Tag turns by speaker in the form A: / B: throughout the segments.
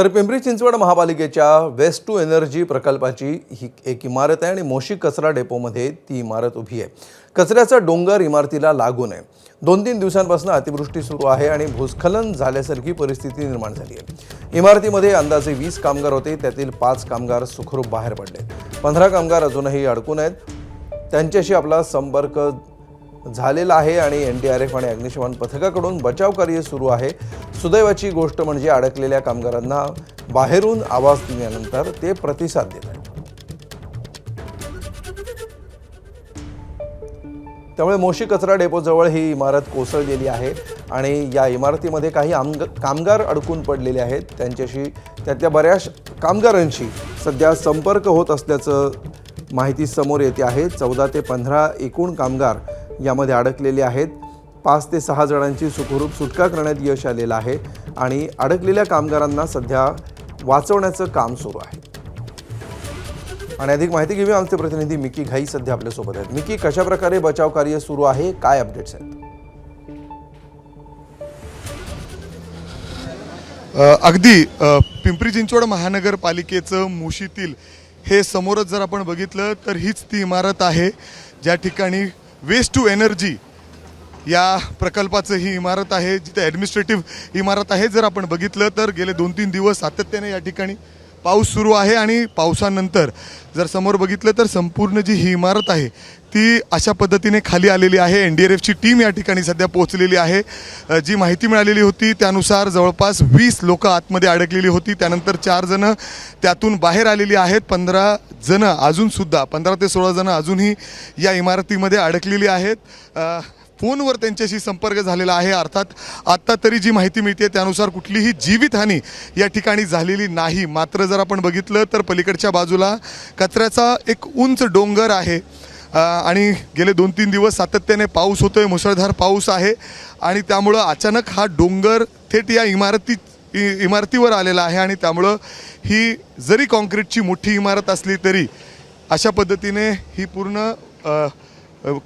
A: तर पिंपरी चिंचवड महापालिकेच्या waste to energy प्रकल्पाची ही एक इमारत आहे आणि मोशी कचरा डेपोमध्ये ती इमारत उभी आहे। कचऱ्याचा डोंगर इमारतीला लागून आहे। 2-3 दिवसांपासून अतिवृष्टी सुरू आहे आणि भूस्खलन झाल्यासारखी परिस्थिती निर्माण झाली आहे। इमारतीमध्ये अंदाजे 20 कामगार होते, त्यातील 5 कामगार सुखरूप बाहेर पडले। 15 कामगार अजूनही अडकून आहेत। त्यांच्याशी आपला संपर्क झालेला आहे आणि एनडीआरएफ आणि अग्निशमन पथकाकडून बचाव कार्य सुरू आहे। सुदैवाची गोष्ट म्हणजे अडकलेल्या कामगारांना बाहेरून आवाज दिल्यानंतर ते प्रतिसाद देत आहेत। त्यामुळे मोशी कचरा डेपोजवळ ही इमारत कोसळलेली आहे आणि या इमारतीमध्ये काही कामगार अडकून पडलेले आहेत। त्यांच्याशी त्यातल्या बऱ्याच कामगारांशी सध्या संपर्क होत असल्याचं माहिती समोर येते आहे। 14 ते 15 एकूण कामगार यामध्ये अडकलेले आहेत। 5 ते 6 जणांची सुखरूप सुटका करण्यात यश आलेलं आहे आणि अडकलेल्या कामगारांना सध्या वाचवण्याचं काम सुरू आहे। आणि अधिक माहिती घेऊया, आमचे प्रतिनिधी मिकी घाई सध्या आपल्या सोबत आहेत। मिकी, कशा प्रकारे बचाव कार्य सुरू आहे, काय अपडेट्स आहेत?
B: अगदी पिंपरी चिंचवड महानगरपालिकेचं मुशीतील हे समोरच जर आपण बघितलं तर हीच ती इमारत आहे ज्या ठिकाणी वेस्ट टू एनर्जी या प्रकल्पाचं ही इमारत आहे, जिथे ॲडमिनिस्ट्रेटिव्ह इमारत आहे। जर आपण बघितलं तर गेले 2-3 दिवस सातत्याने या ठिकाणी पाऊस सुरू आहे आणि पावसानंतर जर समोर बघितलं तर संपूर्ण जी ही इमारत आहे ती अशा पद्धतीने खाली आलेली आहे। एनडीआरएफची टीम या ठिकाणी सध्या पोहोचलेली आहे। जी माहिती मिळालेली होती त्यानुसार जवळपास 20 लोक आतमध्ये अडकलेली होती, त्यानंतर 4 जण त्यातून बाहेर आलेली आहेत। 15 जण अजूनसुद्धा 15 ते 16 जण अजूनही या इमारतीमध्ये अडकलेली आहेत। फोनवर त्यांच्याशी संपर्क झालेला आहे। अर्थात आत्ता तरी जी माहिती मिळते त्यानुसार कुठलीही जीवितहानी या ठिकाणी झालेली नाही। मात्र जर आपण बघितलं तर पलीकडच्या बाजूला कचऱ्याचा एक उंच डोंगर आहे आणि गेले 2-3 दिवस सातत्याने पाऊस होतोय, मुसळधार पाऊस आहे आणि त्यामुळं अचानक हा डोंगर थेट या इमारतीवर आलेला आहे आणि त्यामुळं ही जरी कॉन्क्रीटची मोठी इमारत असली तरी अशा पद्धतीने ही पूर्ण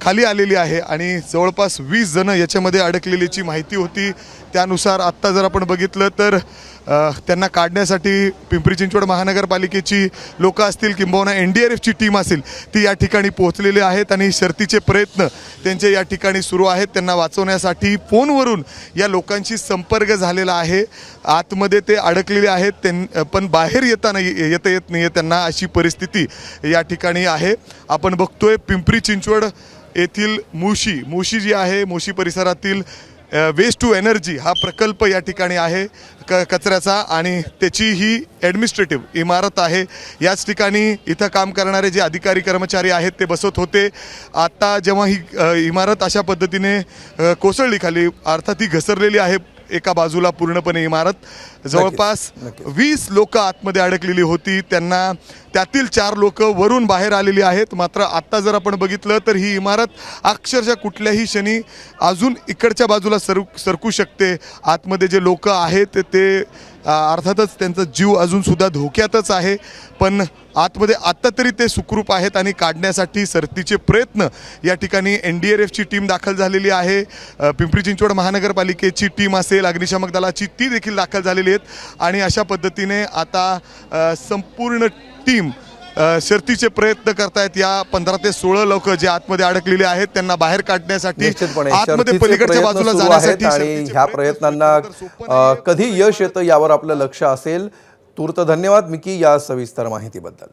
B: खाली आलेली आहे आणि जवळपास 20 जण याच्यामध्ये अडकलेलीची माहिती होती। त्यानुसार आत्ता जर आपण बघितलं तर त्यांना काढण्यासाठी पिंपरी चिंचवड महानगरपालिकेची लोक असतील किंबहुना एनडीआरएफची टीम असेल ती या ठिकाणी पोहोचलेली आहेत आणि शर्थीचे प्रयत्न त्यांचे या ठिकाणी सुरू आहेत। त्यांना वाचवण्यासाठी फोनवरून या लोकांशी संपर्क झालेला आहे। आतमध्ये ते अडकलेले आहेत पण बाहेर येत नाही त्यांना, अशी परिस्थिती या ठिकाणी आहे। आपण बघतोय पिंपरी चिंचवड येथील मोशी जी आहे, मोशी परिसरातील वेस्ट टू एनर्जी हा प्रकल्प या ठिकाणी आहे कचऱ्याचा आणि त्याची ही ॲडमिनिस्ट्रेटिव्ह इमारत आहे। याच ठिकाणी इथं काम करणारे जे अधिकारी कर्मचारी आहेत ते बसत होते। आता जेव्हा ही इमारत अशा पद्धतीने कोसळली खाली, अर्थात ही घसरलेली आहे एका बाजूला पूर्णपणे इमारत, जवळपास 20 लोक आतमध्ये अडकलेली होती। त्यातील 4 लोक वरून बाहेर आलेली आहेत। मात्र आत्ता जर आपण बघितलं तर ही इमारत अक्षरशः कुठल्याही क्षणी अजून इकडच्या बाजूला सरकू शकते। आतमध्ये जे लोक आहेत ते अर्थातच त्यांचा जीव अजूनसुद्धा धोक्यातच आहे, पण आतमध्ये आत्ता तरी ते सुखरूप आहेत आणि काढण्यासाठी सरतीचे प्रयत्न या ठिकाणी एनडीआरएफची टीम दाखल झालेली आहे। पिंपरी चिंचवड महानगरपालिकेची टीम असेल, अग्निशामक दलाची ती देखील दाखल झालेली आहेत आणि अशा पद्धतीने आता संपूर्ण टीम शर्थीचे प्रयत्न करतायत। या 15 ते 16 लोक जे आतमध्ये अडकलेले आहेत त्यांना बाहेर काढण्यासाठी, आतमध्ये पलीकडच्या बाजूला जाण्यासाठी
A: आणि ह्या प्रयत्नांना कधी यश येतं यावर आपलं लक्ष असेल। तूर्त धन्यवाद मिकी या सविस्तर माहितीबद्दल।